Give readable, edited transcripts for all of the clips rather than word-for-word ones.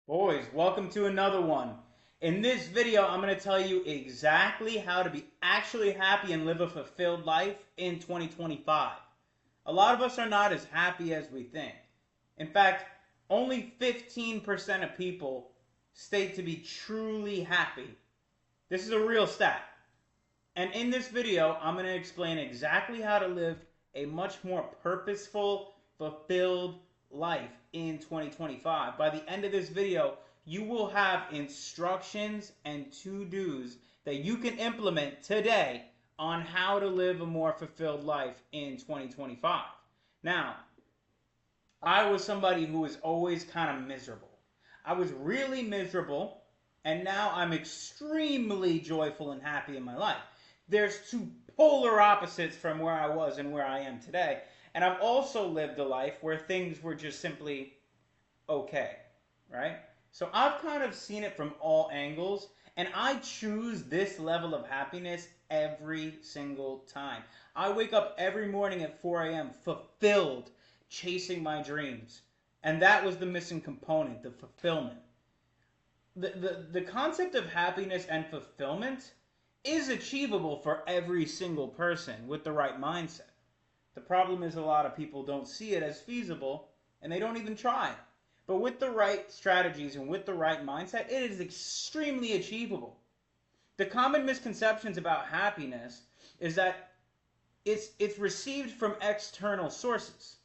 Boys, welcome to another one. In this video, I'm going to tell you exactly how to be actually happy and live a fulfilled life in 2025. A lot of us are not as happy as we think. In fact, only 15% of people state to be truly happy. This is a real stat. And in this video, I'm going to explain exactly how to live a much more purposeful, fulfilled life in 2025. By the end of this video, you will have instructions and to-dos that you can implement today on how to live a more fulfilled life in 2025. Now, I was somebody who was always kind of miserable. I was really miserable, and now I'm extremely joyful and happy in my life. There's two polar opposites from where I was and where I am today. And I've also lived a life where things were just simply okay, right? So I've kind of seen it from all angles, and I choose this level of happiness every single time. I wake up every morning at 4 a.m. fulfilled, chasing my dreams. And that was the missing component, the fulfillment. The concept of happiness and fulfillment is achievable for every single person with the right mindset. The problem is a lot of people don't see it as feasible and they don't even try. But with the right strategies and with the right mindset, it is extremely achievable. The common misconceptions about happiness is that it's received from external sources.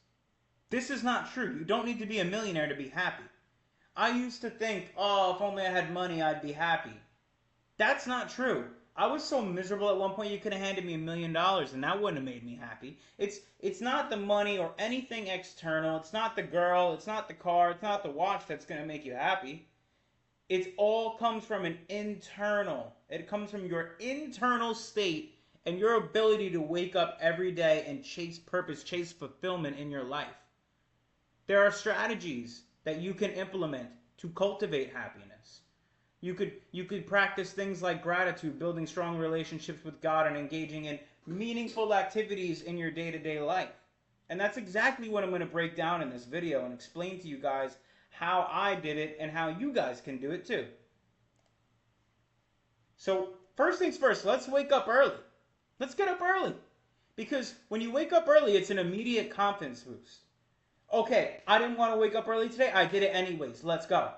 This is not true. You don't need to be a millionaire to be happy. I used to think, oh, if only I had money, I'd be happy. That's not true. I was so miserable at one point you could have handed me $1,000,000 and that wouldn't have made me happy. It's not the money or anything external. It's not the girl. It's not the car. It's not the watch that's going to make you happy. It all comes from an internal. It comes from your internal state and your ability to wake up every day and chase purpose, chase fulfillment in your life. There are strategies that you can implement to cultivate happiness. You could practice things like gratitude, building strong relationships with God, and engaging in meaningful activities in your day-to-day life. And that's exactly what I'm going to break down in this video and explain to you guys how I did it and how you guys can do it too. So first things first, let's wake up early. Let's get up early. Because when you wake up early, it's an immediate confidence boost. Okay, I didn't want to wake up early today. I did it anyways. Let's go.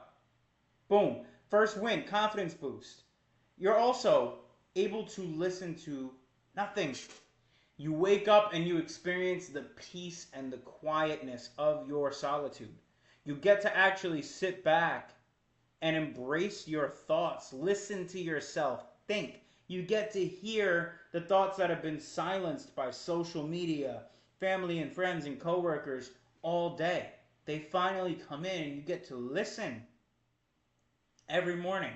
Boom. First win, confidence boost. You're also able to listen to nothing. You wake up and you experience the peace and the quietness of your solitude. You get to actually sit back and embrace your thoughts. Listen to yourself. Think. You get to hear the thoughts that have been silenced by social media, family and friends and coworkers all day. They finally come in and you get to listen every morning.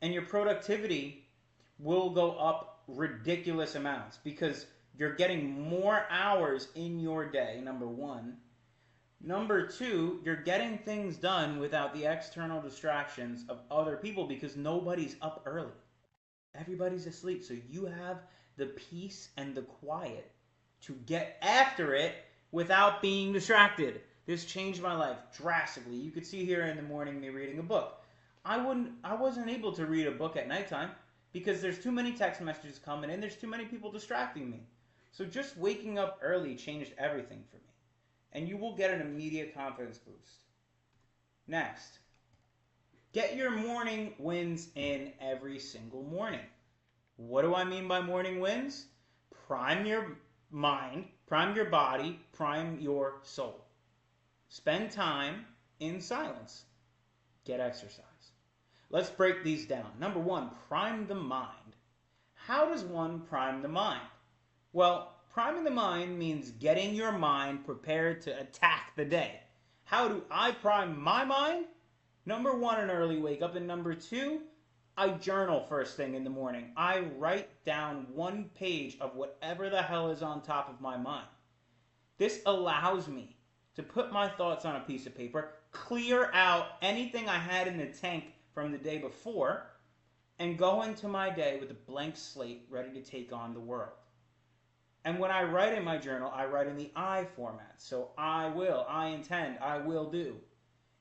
And your productivity will go up ridiculous amounts because you're getting more hours in your day, number one. Number two, you're getting things done without the external distractions of other people because nobody's up early. Everybody's asleep, so you have the peace and the quiet to get after it without being distracted. This changed my life drastically. You could see here in the morning me reading a book. I wasn't able to read a book at nighttime because there's too many text messages coming in, there's too many people distracting me. So just waking up early changed everything for me. And you will get an immediate confidence boost. Next, get your morning wins in every single morning. What do I mean by morning wins? Prime your mind, prime your body, prime your soul. Spend time in silence. Get exercise. Let's break these down. Number one, prime the mind. How does one prime the mind? Well, priming the mind means getting your mind prepared to attack the day. How do I prime my mind? Number one, an early wake up. And number two, I journal first thing in the morning. I write down one page of whatever the hell is on top of my mind. This allows me to put my thoughts on a piece of paper, clear out anything I had in the tank from the day before, and go into my day with a blank slate ready to take on the world. And when I write in my journal, I write in the I format. So I will, I intend, I will do.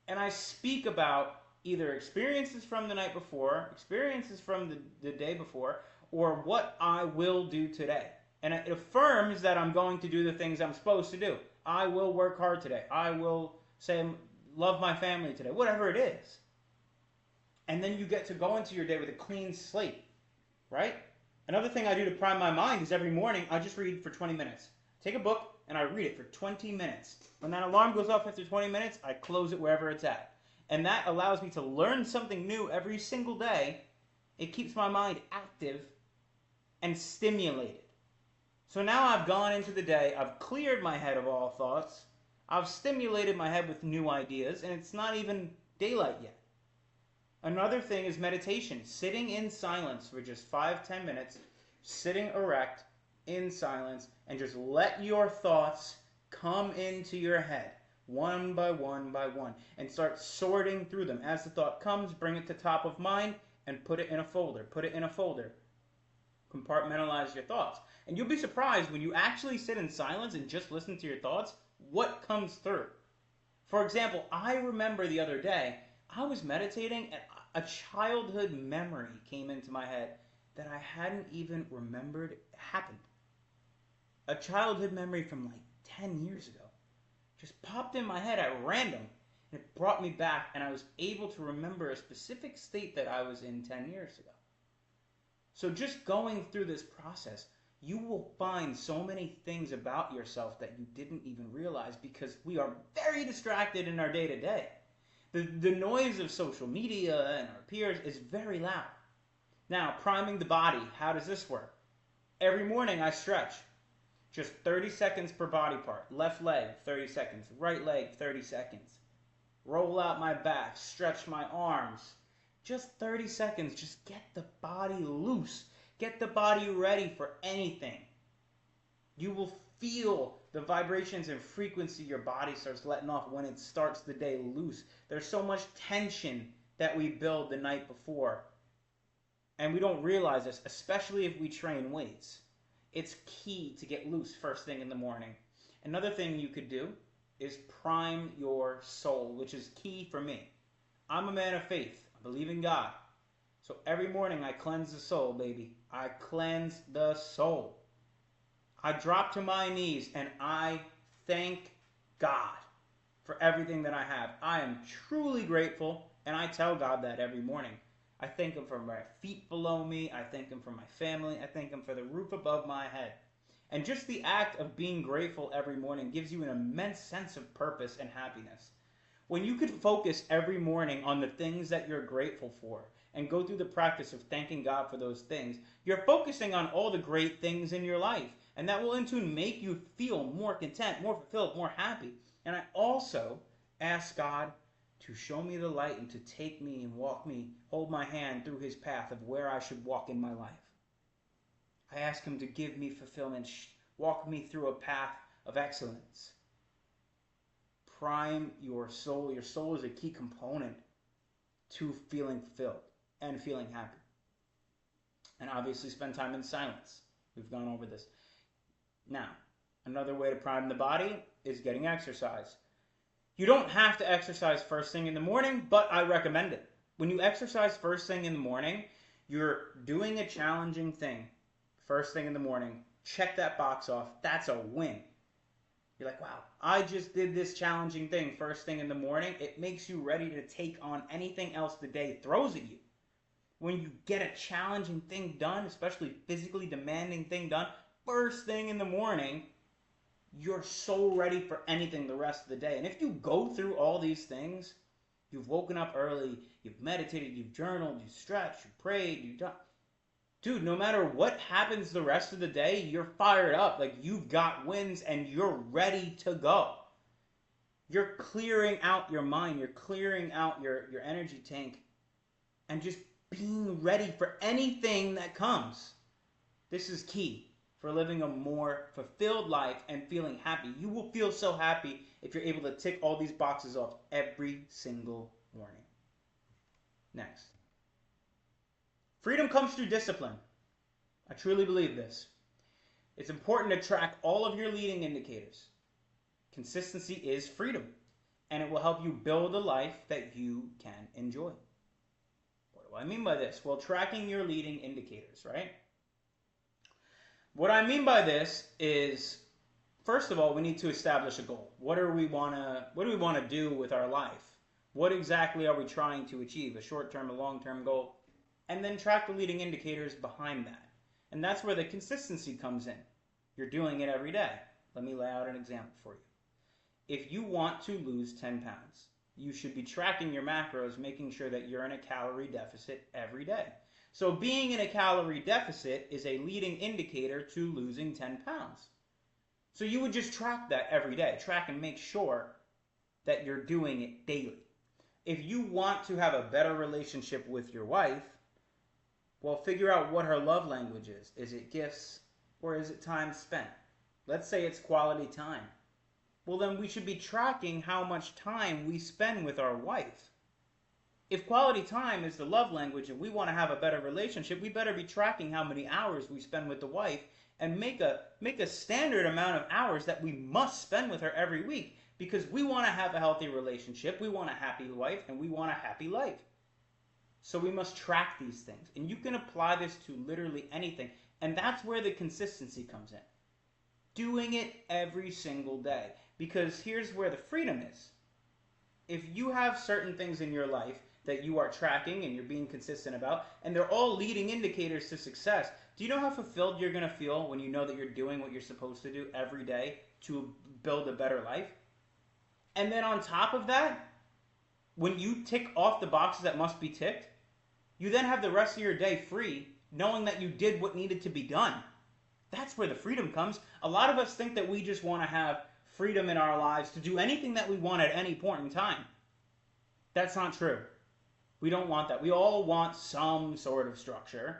And I speak about either experiences from the night before, experiences from the day before, or what I will do today. And it affirms that I'm going to do the things I'm supposed to do. I will work hard today. I will say love my family today, whatever it is. And then you get to go into your day with a clean slate, right? Another thing I do to prime my mind is every morning I just read for 20 minutes. Take a book and I read it for 20 minutes. When that alarm goes off after 20 minutes, I close it wherever it's at. And that allows me to learn something new every single day. It keeps my mind active and stimulated. So now I've gone into the day, I've cleared my head of all thoughts, I've stimulated my head with new ideas, and it's not even daylight yet. Another thing is meditation, sitting in silence for just 5-10 minutes, sitting erect in silence, and just let your thoughts come into your head, one by one by one, and start sorting through them. As the thought comes, bring it to top of mind, and put it in a folder. Put it in a folder. Compartmentalize your thoughts. And you'll be surprised when you actually sit in silence and just listen to your thoughts, what comes through. For example, I remember the other day, I was meditating and a childhood memory came into my head that I hadn't even remembered happened. A childhood memory from like 10 years ago just popped in my head at random, and it brought me back, and I was able to remember a specific state that I was in 10 years ago. So just going through this process, you will find so many things about yourself that you didn't even realize, because we are very distracted in our day-to-day. The noise of social media and our peers is very loud. Now, priming the body, how does this work? Every morning I stretch. Just 30 seconds per body part. Left leg, 30 seconds. Right leg, 30 seconds. Roll out my back, stretch my arms. Just 30 seconds, just get the body loose. Get the body ready for anything. You will feel the vibrations and frequency your body starts letting off when it starts the day loose. There's so much tension that we build the night before. And we don't realize this, especially if we train weights. It's key to get loose first thing in the morning. Another thing you could do is prime your soul, which is key for me. I'm a man of faith. I believe in God. So every morning I cleanse the soul, baby. I cleanse the soul. I drop to my knees and I thank God for everything that I have. I am truly grateful, and I tell God that every morning. I thank Him for my feet below me. I thank Him for my family. I thank Him for the roof above my head. And just the act of being grateful every morning gives you an immense sense of purpose and happiness. When you could focus every morning on the things that you're grateful for and go through the practice of thanking God for those things, you're focusing on all the great things in your life. And that will in turn make you feel more content, more fulfilled, more happy. And I also ask God to show me the light and to take me and walk me, hold my hand through His path of where I should walk in my life. I ask Him to give me fulfillment, walk me through a path of excellence. Prime your soul. Your soul is a key component to feeling fulfilled and feeling happy. And obviously spend time in silence. We've gone over this. Now, another way to prime the body is getting exercise. You don't have to exercise first thing in the morning, but I recommend it. When you exercise first thing in the morning, you're doing a challenging thing. First thing in the morning, check that box off. That's a win. You're like, wow, I just did this challenging thing first thing in the morning. It makes you ready to take on anything else the day throws at you. When you get a challenging thing done, especially physically demanding thing done, first thing in the morning, you're so ready for anything the rest of the day. And if you go through all these things, you've woken up early, you've meditated, you've journaled, you've stretched, you've prayed, you've done... Dude, no matter what happens the rest of the day, you're fired up. Like, you've got wins and you're ready to go. You're clearing out your mind. You're clearing out your energy tank and just being ready for anything that comes. This is key for living a more fulfilled life and feeling happy. You will feel so happy if you're able to tick all these boxes off every single morning. Next. Freedom comes through discipline. I truly believe this. It's important to track all of your leading indicators. Consistency is freedom. and it will help you build a life that you can enjoy. What do I mean by this? Well, tracking your leading indicators, right? What I mean by this is, first of all, we need to establish a goal. What do we want to do with our life? What exactly are we trying to achieve? A short-term, a long-term goal? And then track the leading indicators behind that. And that's where the consistency comes in. You're doing it every day. Let me lay out an example for you. If you want to lose 10 pounds, you should be tracking your macros, making sure that you're in a calorie deficit every day. So being in a calorie deficit is a leading indicator to losing 10 pounds. So you would just track that every day. Track and make sure that you're doing it daily. If you want to have a better relationship with your wife, well, figure out what her love language is. Is it gifts or is it time spent? Let's say it's quality time. Well, then we should be tracking how much time we spend with our wife. If quality time is the love language and we want to have a better relationship, we better be tracking how many hours we spend with the wife and make a standard amount of hours that we must spend with her every week, because we want to have a healthy relationship, we want a happy wife, and we want a happy life. So we must track these things. And you can apply this to literally anything. And that's where the consistency comes in. Doing it every single day. Because here's where the freedom is. If you have certain things in your life that you are tracking and you're being consistent about, and they're all leading indicators to success, do you know how fulfilled you're going to feel when you know that you're doing what you're supposed to do every day to build a better life? And then on top of that, when you tick off the boxes that must be ticked, you then have the rest of your day free, knowing that you did what needed to be done. That's where the freedom comes. A lot of us think that we just want to have freedom in our lives to do anything that we want at any point in time. That's not true. We don't want that. We all want some sort of structure.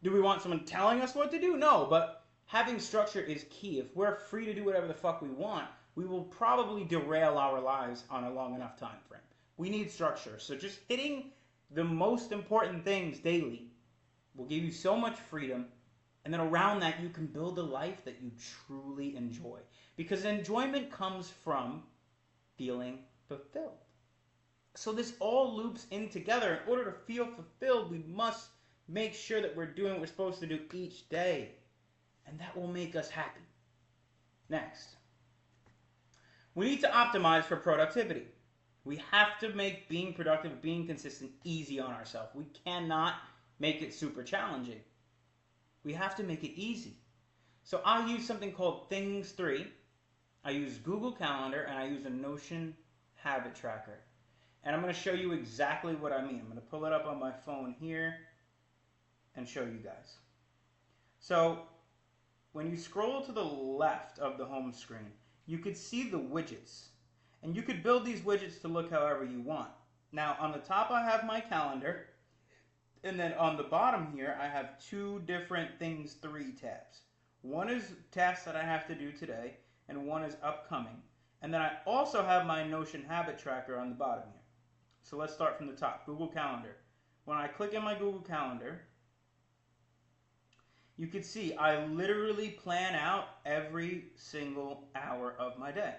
Do we want someone telling us what to do? No, but having structure is key. If we're free to do whatever the fuck we want, we will probably derail our lives on a long enough time frame. We need structure. So just hitting the most important things daily will give you so much freedom, and then around that you can build a life that you truly enjoy. Because enjoyment comes from feeling fulfilled. So this all loops in together. In order to feel fulfilled, we must make sure that we're doing what we're supposed to do each day. And that will make us happy. Next, we need to optimize for productivity. We have to make being productive, being consistent, easy on ourselves. We cannot make it super challenging. We have to make it easy. So I use something called Things 3. I use Google Calendar, and I use a Notion habit tracker. And I'm going to show you exactly what I mean. I'm going to pull it up on my phone here and show you guys. So when you scroll to the left of the home screen, you could see the widgets. And you could build these widgets to look however you want. Now on the top I have my calendar. And then on the bottom here I have two different Things 3 tabs. One is tasks that I have to do today, and one is upcoming. And then I also have my Notion habit tracker on the bottom here. So let's start from the top, Google Calendar. When I click in my Google Calendar, you can see I literally plan out every single hour of my day.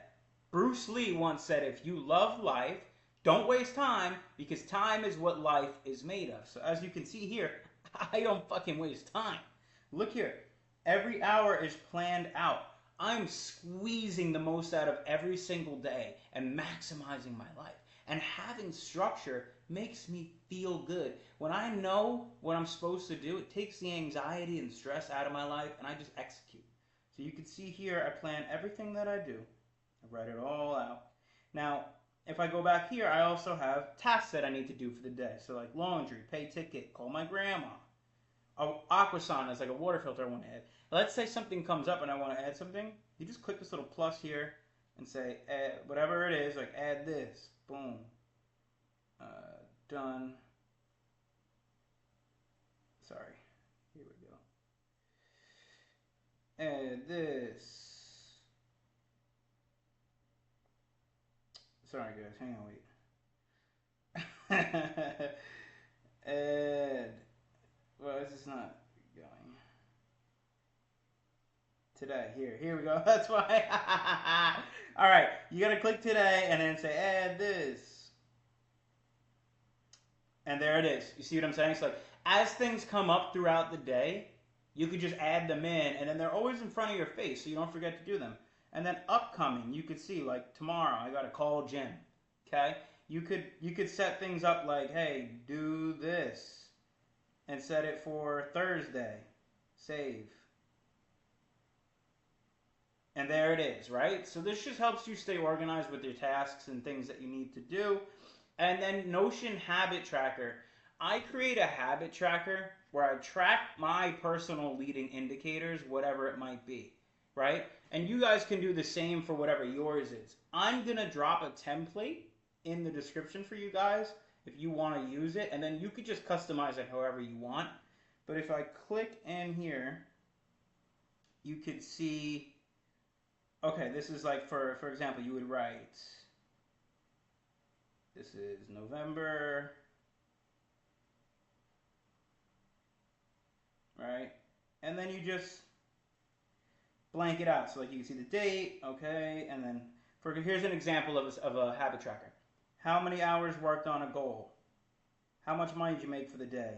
Bruce Lee once said, if you love life, don't waste time, because time is what life is made of. So as you can see here, I don't fucking waste time. Look here, every hour is planned out. I'm squeezing the most out of every single day and maximizing my life. And having structure makes me feel good. When I know what I'm supposed to do, it takes the anxiety and stress out of my life, and I just execute. So you can see here, I plan everything that I do. I write it all out. Now, if I go back here, I also have tasks that I need to do for the day. So like laundry, pay ticket, call my grandma. Aquasan is like a water filter I want to add. Let's say something comes up and I want to add something. You just click this little plus here and say, add, whatever it is, like add this. Boom. Done. Sorry. Here we go. Add this. Sorry guys, hang on, wait. Add. Well, this is not going. today. Here we go. That's why. All right, you gotta click today and then say add this, and there it is. You see what I'm saying? So like, as things come up throughout the day, you could just add them in, and then they're always in front of your face, so you don't forget to do them. And then upcoming, you could see like tomorrow I gotta call Jim. Okay, you could set things up like, hey, do this, and set it for Thursday. Save. And there it is, right? So this just helps you stay organized with your tasks and things that you need to do. And then Notion Habit Tracker. I create a habit tracker where I track my personal leading indicators, whatever it might be, right? And you guys can do the same for whatever yours is. I'm going to drop a template in the description for you guys if you want to use it, and then you could just customize it however you want. But if I click in here, you could see, okay, this is like, for example, you would write, this is November, right? And then you just blank it out. So like you can see the date, okay, and then here's an example of a habit tracker. How many hours worked on a goal? How much money did you make for the day?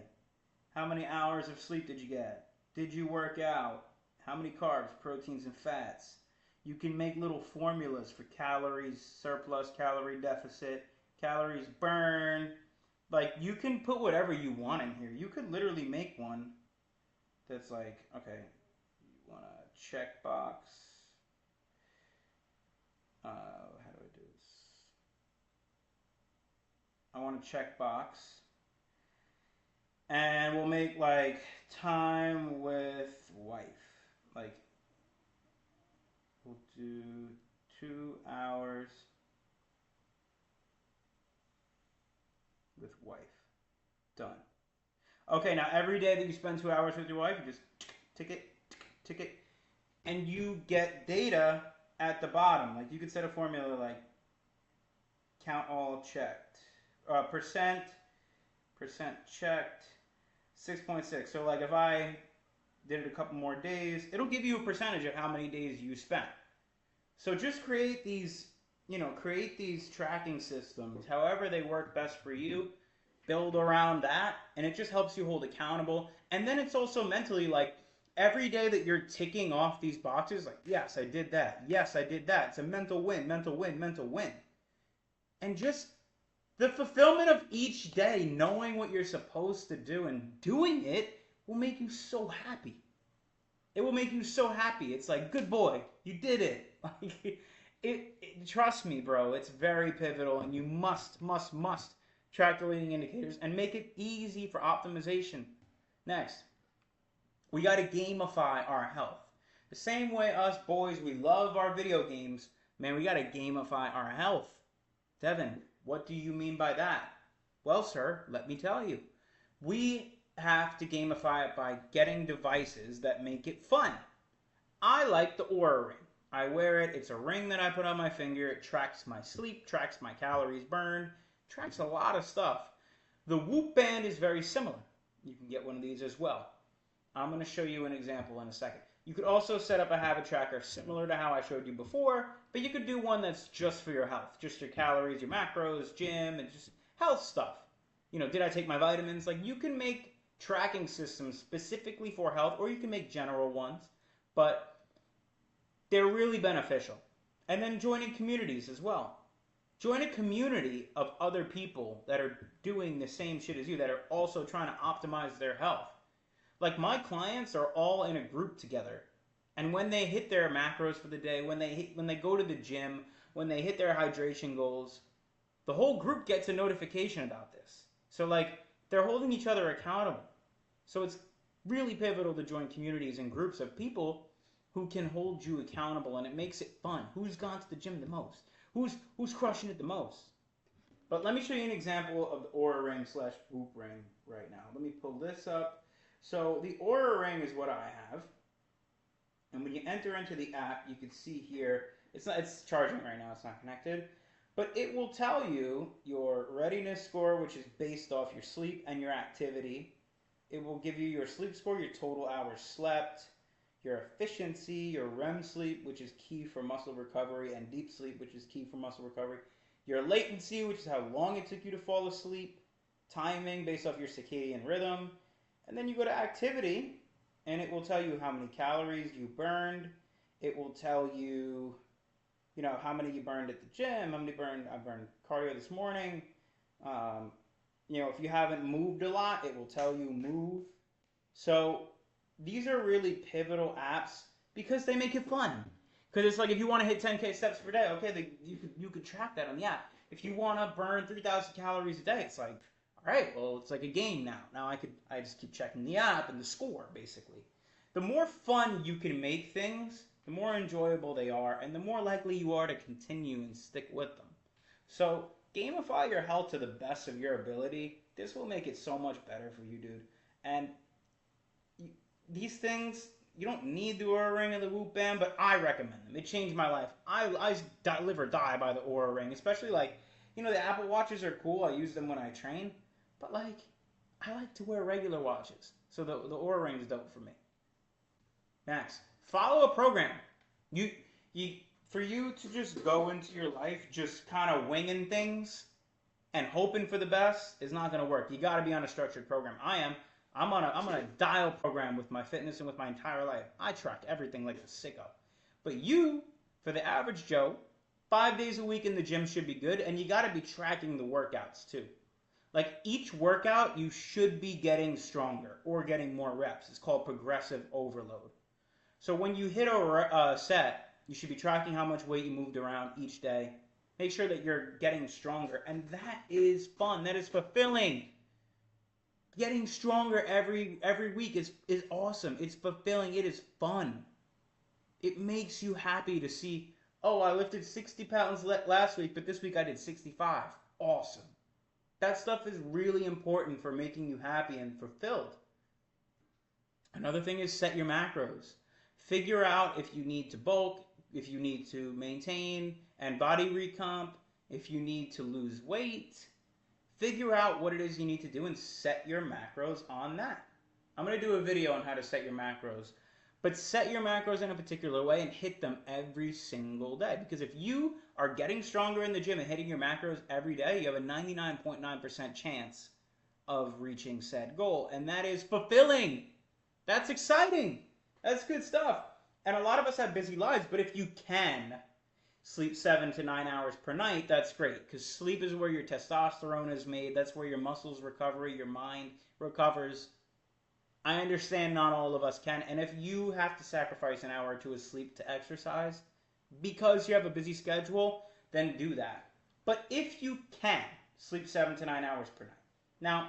How many hours of sleep did you get? Did you work out? How many carbs, proteins, and fats? You can make little formulas for calories surplus, calorie deficit, calories burned. Like, you can put whatever you want in here. You could literally make one that's like, okay, you want a check box. How do I do this? I want a check box. And we'll make like time with wife. Like, we'll do 2 hours with wife. Done. Okay, now every day that you spend 2 hours with your wife, you just tick it, and you get data at the bottom. Like, you could set a formula like count all checked, percent checked, 6.6. So like if I did it a couple more days, it'll give you a percentage of how many days you spent. So just create these, create these tracking systems, however they work best for you. Build around that, and it just helps you hold accountable. And then it's also mentally like, every day that you're ticking off these boxes, like, yes, I did that. Yes, I did that. It's a mental win, mental win, mental win. And just the fulfillment of each day, knowing what you're supposed to do and doing it, will make you so happy. It will make you so happy. It's like, good boy, you did it. Trust me, bro, it's very pivotal, and you must track the leading indicators and make it easy for optimization. Next, we got to gamify our health. The same way us boys, we love our video games, man, we got to gamify our health. Devin, what do you mean by that? Well, sir, let me tell you. We have to gamify it by getting devices that make it fun. I like the Oura Ring. I wear it. It's a ring that I put on my finger. It tracks my sleep, tracks my calories burned, tracks a lot of stuff. The Whoop Band is very similar. You can get one of these as well. I'm going to show you an example in a second. You could also set up a habit tracker similar to how I showed you before, but you could do one that's just for your health, just your calories, your macros, gym, and just health stuff. Did I take my vitamins? Like, you can make tracking systems specifically for health, or you can make general ones, but they're really beneficial. And then joining communities as well. Join a community of other people that are doing the same shit as you, that are also trying to optimize their health. Like, my clients are all in a group together. And when they hit their macros for the day, when they go to the gym, when they hit their hydration goals, the whole group gets a notification about this. So like, they're holding each other accountable. So it's really pivotal to join communities and groups of people who can hold you accountable, and it makes it fun. Who's gone to the gym the most? Who's crushing it the most? But let me show you an example of the Oura Ring / Whoop Ring right now. Let me pull this up. So the Oura Ring is what I have. And when you enter into the app, you can see here, it's charging right now, it's not connected. But it will tell you your readiness score, which is based off your sleep and your activity. It will give you your sleep score, your total hours slept, your efficiency, your REM sleep, which is key for muscle recovery, and deep sleep, which is key for muscle recovery, your latency, which is how long it took you to fall asleep, timing based off your circadian rhythm, and then you go to activity, and it will tell you how many calories you burned. It will tell you, how many you burned at the gym, how many I burned cardio this morning. If you haven't moved a lot, it will tell you move. So these are really pivotal apps because they make it fun. Because it's like if you want to hit 10K steps per day, okay, you could track that on the app. If you want to burn 3,000 calories a day, it's like, all right, well, it's like a game now. Now I just keep checking the app and the score, basically. The more fun you can make things, the more enjoyable they are, and the more likely you are to continue and stick with them. So gamify your health to the best of your ability. This will make it so much better for you, dude. And these things, you don't need the Oura Ring or the Whoop Band, but I recommend them. It changed my life. I live or die by the Oura Ring, especially the Apple Watches are cool. I use them when I train, but I like to wear regular watches. So the Oura Ring is dope for me. Next, follow a program. For you to just go into your life just kind of winging things and hoping for the best is not going to work. You got to be on a structured program. I'm on a dial program with my fitness and with my entire life. I track everything like a sicko. But for the average Joe, 5 days a week in the gym should be good, and you got to be tracking the workouts too. Like each workout, you should be getting stronger or getting more reps. It's called progressive overload. So when you hit a set, you should be tracking how much weight you moved around each day. Make sure that you're getting stronger, and that is fun. That is fulfilling. Getting stronger every week is awesome. It's fulfilling. It is fun. It makes you happy to see, oh, I lifted 60 pounds last week, but this week I did 65. Awesome. That stuff is really important for making you happy and fulfilled. Another thing is set your macros. Figure out if you need to bulk, if you need to maintain and body recomp, if you need to lose weight. Figure out what it is you need to do and set your macros on that. I'm going to do a video on how to set your macros, but set your macros in a particular way and hit them every single day. Because if you are getting stronger in the gym and hitting your macros every day, you have a 99.9% chance of reaching said goal. And that is fulfilling. That's exciting. That's good stuff. And a lot of us have busy lives, but if you can sleep 7 to 9 hours per night, that's great. Because sleep is where your testosterone is made. That's where your muscles recover, your mind recovers. I understand not all of us can. And if you have to sacrifice an hour or two of sleep to exercise because you have a busy schedule, then do that. But if you can, sleep 7 to 9 hours per night. Now,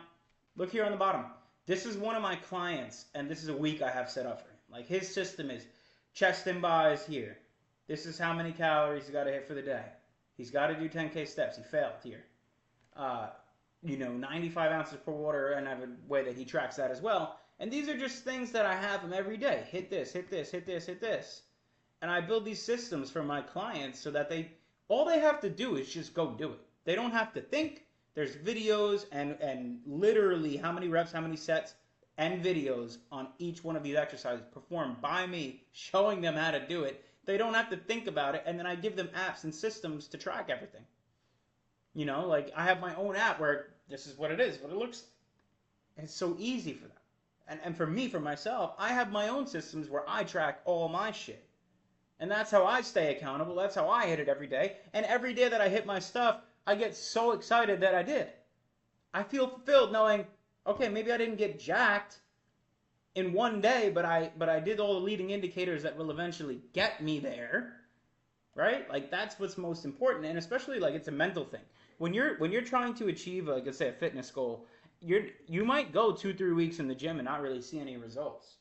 look here on the bottom. This is one of my clients, and this is a week I have set up for him. Like his system is chest and buys here. This is how many calories he's got to hit for the day. He's got to do 10K steps. He failed here. 95 ounces per water, and I have a way that he tracks that as well. And these are just things that I have him every day. Hit this, hit this, hit this, hit this. And I build these systems for my clients so that all they have to do is just go do it. They don't have to think. There's videos and literally how many reps, how many sets, and videos on each one of these exercises performed by me, showing them how to do it. They don't have to think about it, and then I give them apps and systems to track everything. Like I have my own app where this is what it is, what it looks like. And it's so easy for them. And for me, for myself, I have my own systems where I track all my shit. And that's how I stay accountable. That's how I hit it every day. And every day that I hit my stuff, I get so excited that I did. I feel fulfilled knowing, okay, maybe I didn't get jacked in one day, but I did all the leading indicators that will eventually get me there, right? Like that's what's most important, and especially like it's a mental thing. When you're trying to achieve, like let's say, a fitness goal, you might go 2-3 weeks in the gym and not really see any results.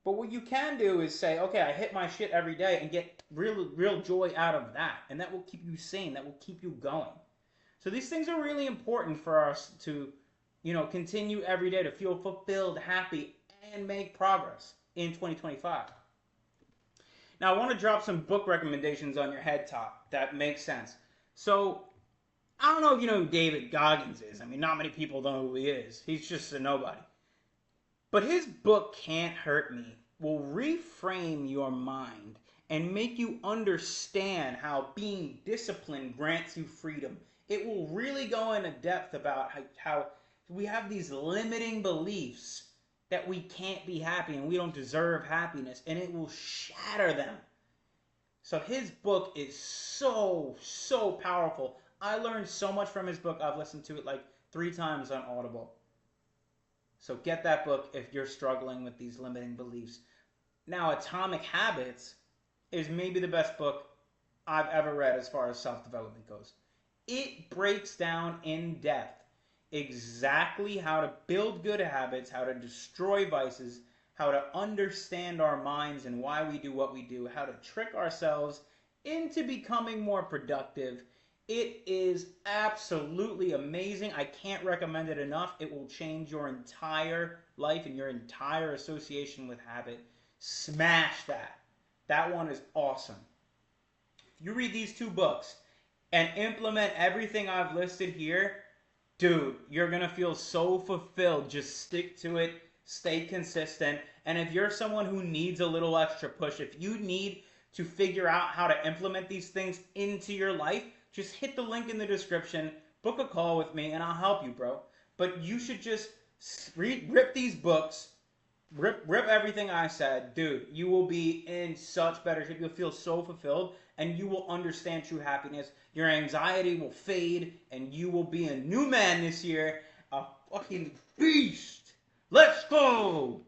But what you can do is say, okay, I hit my shit every day and get real joy out of that, and that will keep you sane. That will keep you going. So these things are really important for us to, continue every day to feel fulfilled, happy, and make progress in 2025. Now, I want to drop some book recommendations on your head top that make sense. So, I don't know if you know who David Goggins is. I mean, not many people know who he is. He's just a nobody. But his book, Can't Hurt Me, will reframe your mind and make you understand how being disciplined grants you freedom. It will really go into depth about how we have these limiting beliefs that we can't be happy and we don't deserve happiness, and it will shatter them. So his book is so powerful. I learned so much from his book. I've listened to it like 3 times on Audible. So get that book if you're struggling with these limiting beliefs. Now, Atomic Habits is maybe the best book I've ever read as far as self-development goes. It breaks down in depth exactly how to build good habits, how to destroy vices, how to understand our minds and why we do what we do, how to trick ourselves into becoming more productive. It is absolutely amazing. I can't recommend it enough. It will change your entire life and your entire association with habit. Smash that. That one is awesome. If you read these 2 books and implement everything I've listed here, dude, you're going to feel so fulfilled. Just stick to it. Stay consistent. And if you're someone who needs a little extra push, if you need to figure out how to implement these things into your life, just hit the link in the description, book a call with me, and I'll help you, bro. But you should just rip these books, rip everything I said. Dude, you will be in such better shape. You'll feel so fulfilled, and you will understand true happiness. Your anxiety will fade, and you will be a new man this year. A fucking beast. Let's go!